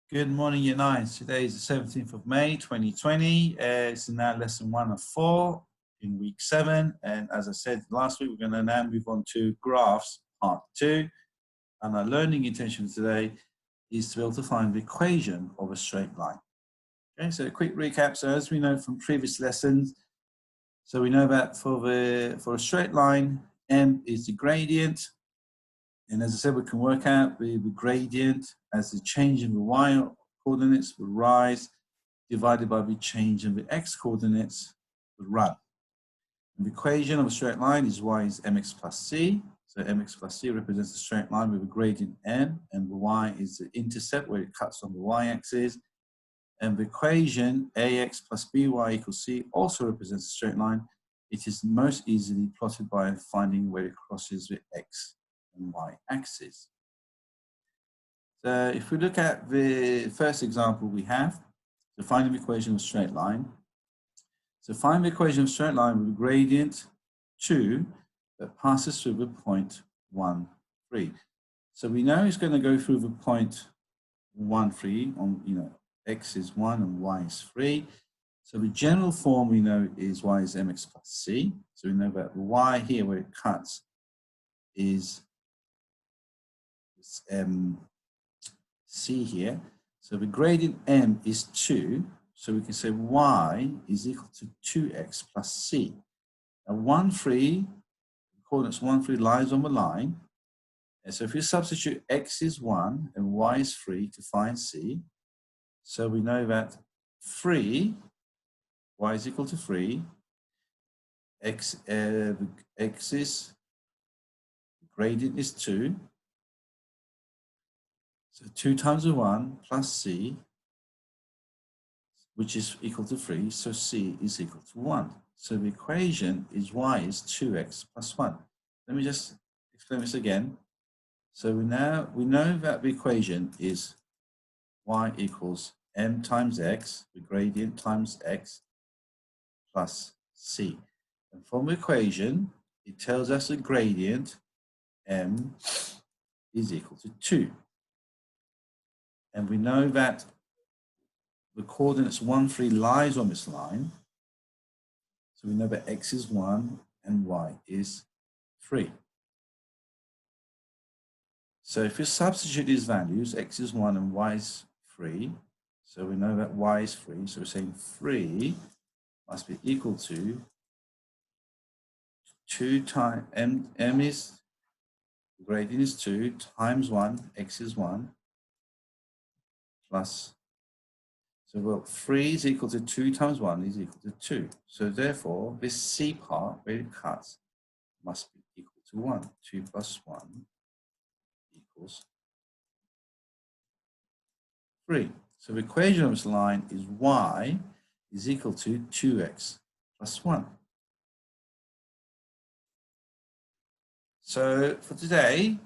Good morning, Year 9s. Today is the 17th of May, 2020. It's now lesson 1 of 4 in week 7. And as I said last week, we're going to now move on to graphs, part 2. And our learning intention today is to be able to find the equation of a straight line. Okay, so a quick recap. So as we know from previous lessons, so we know that for a straight line, m is the gradient. And as I said, we can work out the gradient as the change in the y coordinates would rise, divided by the change in the x coordinates would run. And the equation of a straight line is y is mx plus c. So mx plus c represents a straight line with a gradient m, and the y is the intercept where it cuts on the y-axis. And the equation ax plus by equals c also represents a straight line. It is most easily plotted by finding where it crosses the x and y-axis. So if we look at the first example we have, to find the equation of a straight line. So find the equation of a straight line with a gradient 2 that passes through the point 1, 3. So we know it's going to go through the point 1, 3 on, x is 1 and y is 3. So the general form we know is y is mx plus c. So we know that the y here where it cuts is c here. So the gradient m is 2. So we can say y is equal to 2x plus c. Now 1, 3, coordinates 1, 3 lies on the line. And so if you substitute x is 1 and y is 3 to find c, so we know that 3, y is equal to 3, x is, gradient is 2, so 2 times the 1 plus c, which is equal to 3, so c is equal to 1. So the equation is y is 2x plus 1. Let me just explain this again. So we know that the equation is y equals m times x, the gradient times x, plus c. And from the equation, it tells us the gradient m is equal to 2. And we know that the coordinates 1, 3 lies on this line. So we know that x is 1 and y is 3. So if you substitute these values, x is 1 and y is 3, so we know that y is 3. So we're saying 3 must be equal to 2 times, m is, the gradient is 2 times 1, x is 1, plus, so well, 3 is equal to 2 times 1 is equal to 2. So therefore, this c part, where it cuts, must be equal to 1. 2 plus 1 equals 3. So the equation of this line is y is equal to 2x plus 1. So for today,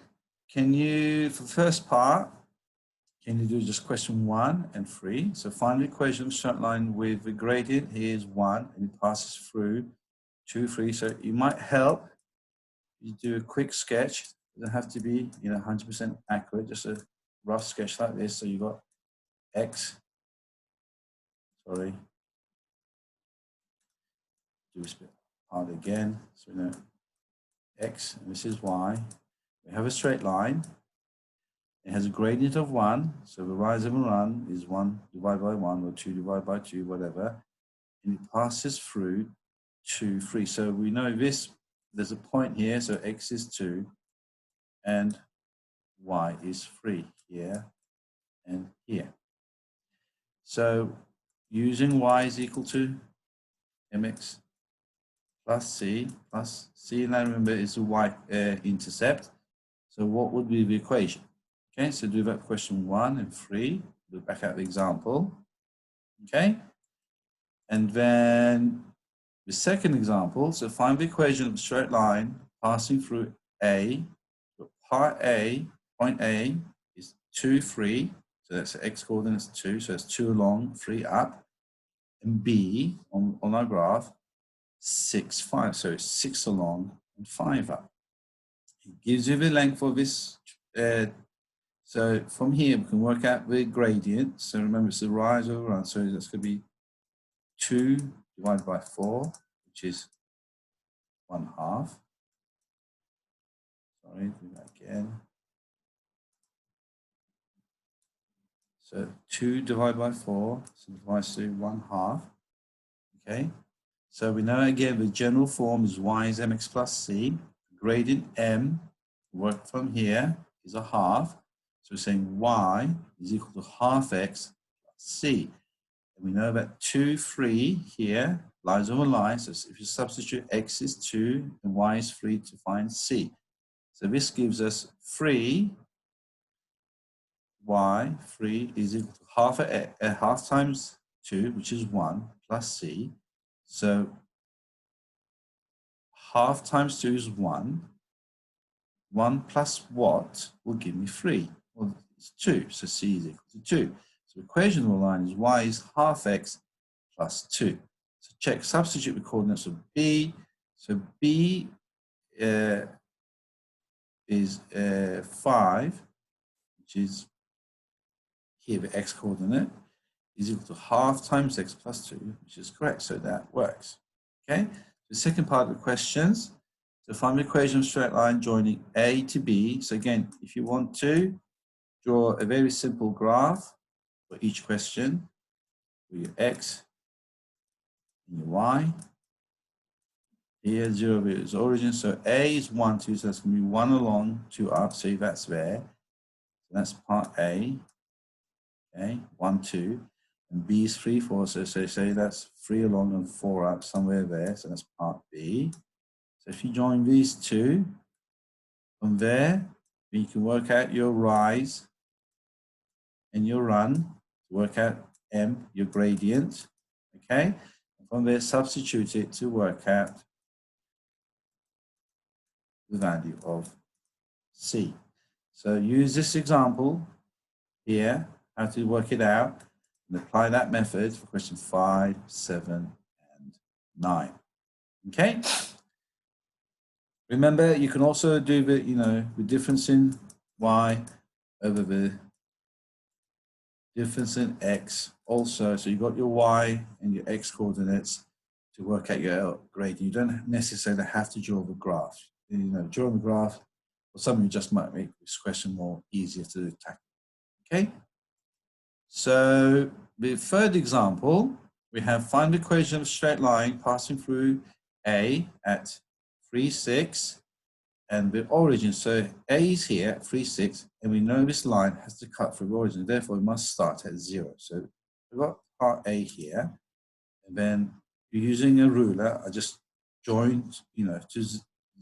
for the first part, can you do just question 1 and 3? So find the equation of a straight line with the gradient. Here is 1 and it passes through 2, 3. So it might help you do a quick sketch. It doesn't have to be 100% accurate, just a rough sketch like this. So you've got x, sorry, do this bit hard again. So we know x and this is y. We have a straight line. It has a gradient of 1, so the rise and run is 1 divided by 1 or 2 divided by 2, whatever. And it passes through 2, 3. So we know this, there's a point here, so x is 2 and y is 3 here and here. So using y is equal to mx plus c, now remember is the y intercept. So what would be the equation? Okay, so do that question 1 and 3. Look back at the example. Okay, and then the second example. So find the equation of a straight line passing through A. Part A, point A is 2, 3. So that's the x coordinates 2. So it's 2 along, 3 up. And B on our graph, 6, 5. So it's 6 along and 5 up. It gives you the length of this So from here, we can work out the gradient. So remember, it's the rise over run. So that's going to be 2 divided by 4, which is 1/2. Sorry, do that again. So 2 divided by 4 simplifies to 1/2. Okay. So we know again the general form is y is mx plus c. Gradient m, work from here, is a half. So we're saying y is equal to half x plus c. And we know that 2, 3 here lies over line. So if you substitute x is 2 and y is 3 to find c. So this gives us 3 y, 3 is equal to half times 2, which is 1, plus c. So half times 2 is 1. 1 plus what will give me 3? Well, it's 2, so c is equal to 2. So the equation of the line is y is half x plus 2. So check, substitute the coordinates of b. So b is 5, which is here the x coordinate, is equal to half times x plus 2, which is correct, so that works. Okay, the second part of the questions, to find the equation of straight line joining A to B. So again, if you want to draw a very simple graph for each question, with your x and your y. Here, 0 is origin, so A is 1, 2, so that's going to be 1 along, 2 up, so that's there. So that's part A, okay, 1, 2. And B is 3, 4, so say that's 3 along and 4 up, somewhere there, so that's part B. So if you join these two, from there, you can work out your rise and your run, to work out M, your gradient, okay? And from there, substitute it to work out the value of C. So use this example here, how to work it out, and apply that method for question 5, 7, and 9. Okay? Remember, you can also do the, the difference in y over the difference in x also. So you've got your y and your x coordinates to work out your gradient. You don't necessarily have to draw the graph. Drawing the graph or something just might make this question more easier to tackle. Okay? So the third example, we have find the equation of a straight line passing through A at 3, 6, and the origin. So A is here at 3, 6, and we know this line has to cut through the origin. Therefore, we must start at 0. So we've got part A here, and then using a ruler, I just joined, to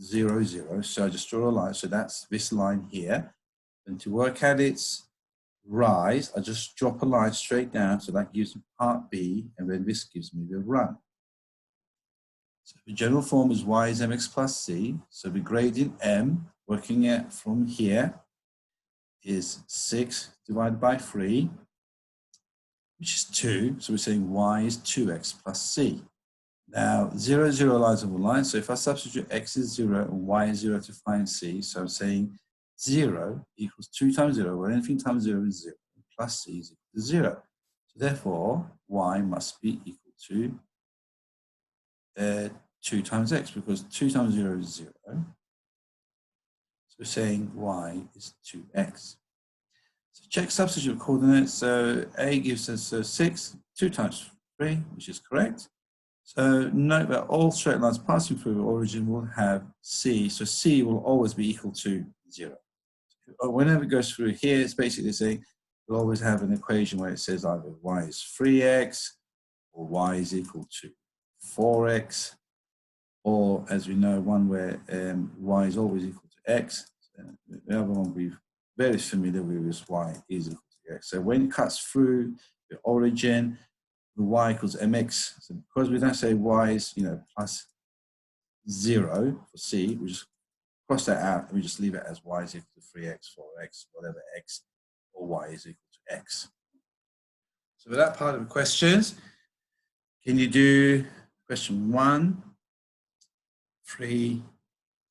0, 0. So I just draw a line. So that's this line here. And to work out its rise, I just drop a line straight down. So that gives me part B, and then this gives me the run. So the general form is y is mx plus c. So the gradient m, working at from here, is 6 divided by 3, which is 2. So we're saying y is 2x plus c. Now, 0, 0 lies over line. So if I substitute x is 0 and y is 0 to find c, so I'm saying 0 equals 2 times 0, where anything times 0 is 0, plus c is equal to 0. So therefore, y must be equal to 2 times x, because 2 times 0 is 0. So we're saying y is 2x. So check substitute coordinates. So A gives us 6, 2 times 3, which is correct. So note that all straight lines passing through the origin will have c. So c will always be equal to 0. Whenever it goes through here, it's basically saying we'll always have an equation where it says either y is 3x or y is equal to 4x. Or, as we know, one where y is always equal to x. The other one we're very familiar with is y is equal to x. So when it cuts through the origin, the y equals mx. So because we don't say y is, plus 0 for c, we just cross that out and we just leave it as y is equal to 3x, 4x, whatever x, or y is equal to x. So for that part of the questions, can you do question 1, 3,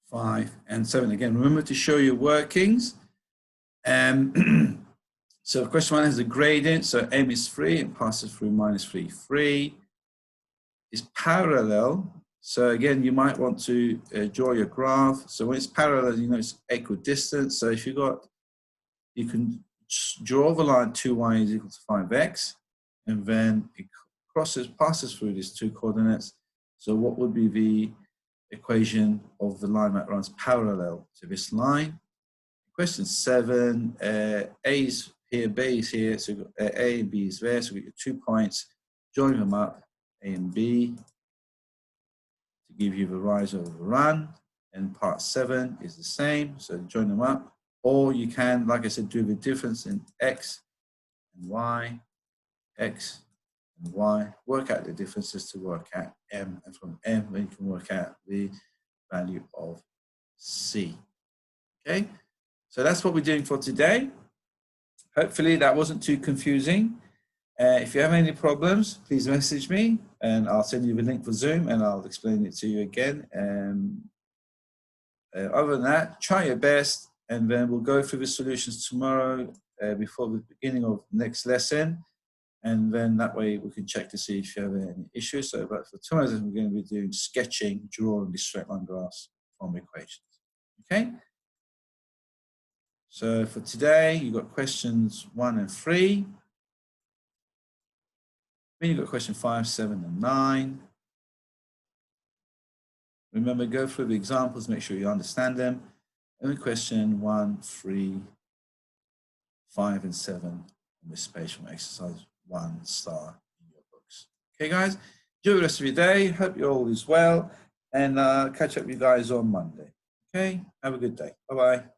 5, and 7. Again, remember to show your workings So question 1 has a gradient. So m is 3 and passes through -3, 3 is parallel. So again, you might want to draw your graph. So when it's parallel, you know it's equidistant. So if you can draw the line 2y is equal to 5x, and then it passes through these 2 coordinates. So what would be the equation of the line that runs parallel to this line? Question 7, A is here, B is here, so we've got A and B is there, so we get 2 points, join them up, A and B, to give you the rise over the run, and part 7 is the same, so join them up, or you can, like I said, do the difference in X and Y, X and Y, work out the differences to work out M, and from M, then you can work out the value of C, okay? So that's what we're doing for today. Hopefully that wasn't too confusing. If you have any problems, please message me and I'll send you the link for Zoom and I'll explain it to you again. Other than that, try your best and then we'll go through the solutions tomorrow before the beginning of next lesson. And then that way we can check to see if you have any issues. So, but for tomorrow, we're going to be doing sketching, drawing the straight line graphs from equations. Okay? So for today, you've got questions 1 and 3. Then you've got question 5, 7, and 9. Remember, go through the examples, make sure you understand them. And then question 1, 3, 5, and 7 on this page from exercise 1 star in your books. Okay, guys, enjoy the rest of your day. Hope you all is well. And catch up with you guys on Monday. Okay, have a good day. Bye-bye.